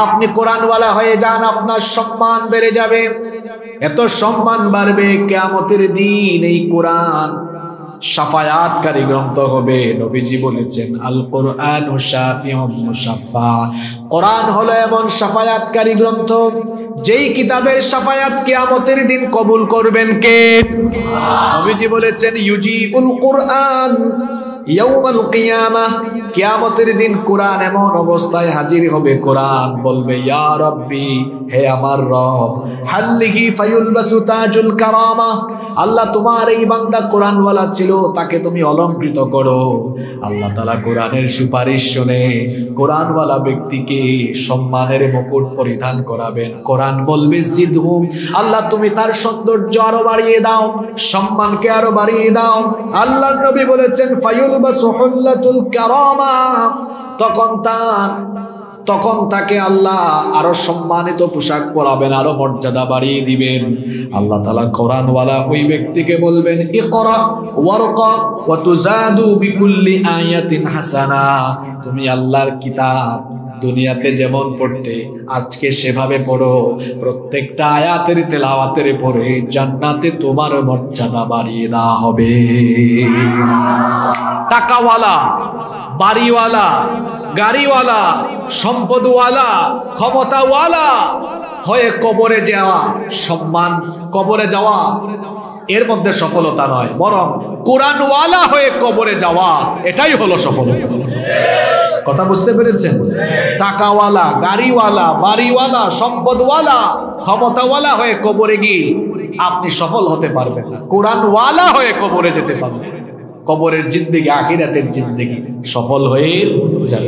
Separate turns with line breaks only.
আপনি কোরআনওয়ালা হয়ে যান, আপনার সম্মান বেড়ে যাবে। এত সম্মান বাড়বে, কিয়ামতের দিন এই কোরআন শাফায়াতকারী গ্রন্থ হবে। নবীজি বলেছেন, আল কোরআনু শাফিউম মুশাফফা, কোরআন হলো এমন শাফায়াতকারী গ্রন্থ, যেই কিতাবের শাফায়াত কিয়ামতের দিন কবুল করবেন কে? নবীজি বলেছেন, ইউজিউল কোরআন ইয়াউমাল কিয়ামাহ, কিয়ামতের দিন কোরআন এমন অবস্থায় হাজির হবে, কোরআন বলবে, ইয়া রাব্বি, হে আমার রব, হাল্লিহি ফায়ুলবাসু তাজুল কারামা, আল্লাহ তোমার এই বান্দা কোরআনওয়ালা ছিল, তাকে তুমি অলংকৃত করো। আল্লাহ তাআলা কোরআনের সুপারিশ শুনে কোরআনওয়ালা ব্যক্তিকে সম্মানের মুকুট পরিধান করাবেন। কোরআন বলবে, জিদহু, আল্লাহ তুমি তার সৌন্দর্য আরো বাড়িয়ে দাও, সম্মানকে আরো বাড়িয়ে দাও। আল্লাহর নবী বলেছেন, ফায়ুলবাসু হুল্লাতুল কারামা, তখন তাকে আল্লাহ আরো সম্মানিত পোশাক পরাবেন, আরো মর্যাদা বাড়িয়ে দিবেন। আল্লাহ তাআলা কোরআনওয়ালা ওই ব্যক্তিকে বলবেন, ইকরা ওয়ারকা ওয়া তুজাদু বিকুল্লি আয়াতিন হাসানা, তুমি আল্লাহর কিতাব দুনিয়াতে যেমন পড়তে আজকে সেভাবে পড়ো, প্রত্যেকটা আয়াতের তেলাওয়াতের পরে জান্নাতে তোমার মর্যাদা বাড়িয়ে দেওয়া হবে। টাকাওয়ালা, বাড়িওয়ালা, গাড়িওয়ালা, সম্পদওয়ালা, ক্ষমতাওয়ালা হয়ে কবরে যাওয়া, সম্মান কবরে যাওয়া এর মধ্যে সফলতা নয়, বরং কোরআনওয়ালা হয়ে কবরে যাওয়া, এটাই হলো সফলতা। কথা বুঝতে পেরেছেন? টাকাওয়ালা, গাড়িওয়ালা, বাড়িওয়ালা, সম্পদওয়ালা, ক্ষমতাওয়ালা হয়ে কবরে গিয়ে আপনি সফল হতে পারবেন না, কোরআনওয়ালা হয়ে কবরে যেতে পারবেন। কবরের জিন্দেগি, আখিরাতের জিন্দেগি সফল হয়ে যাবে।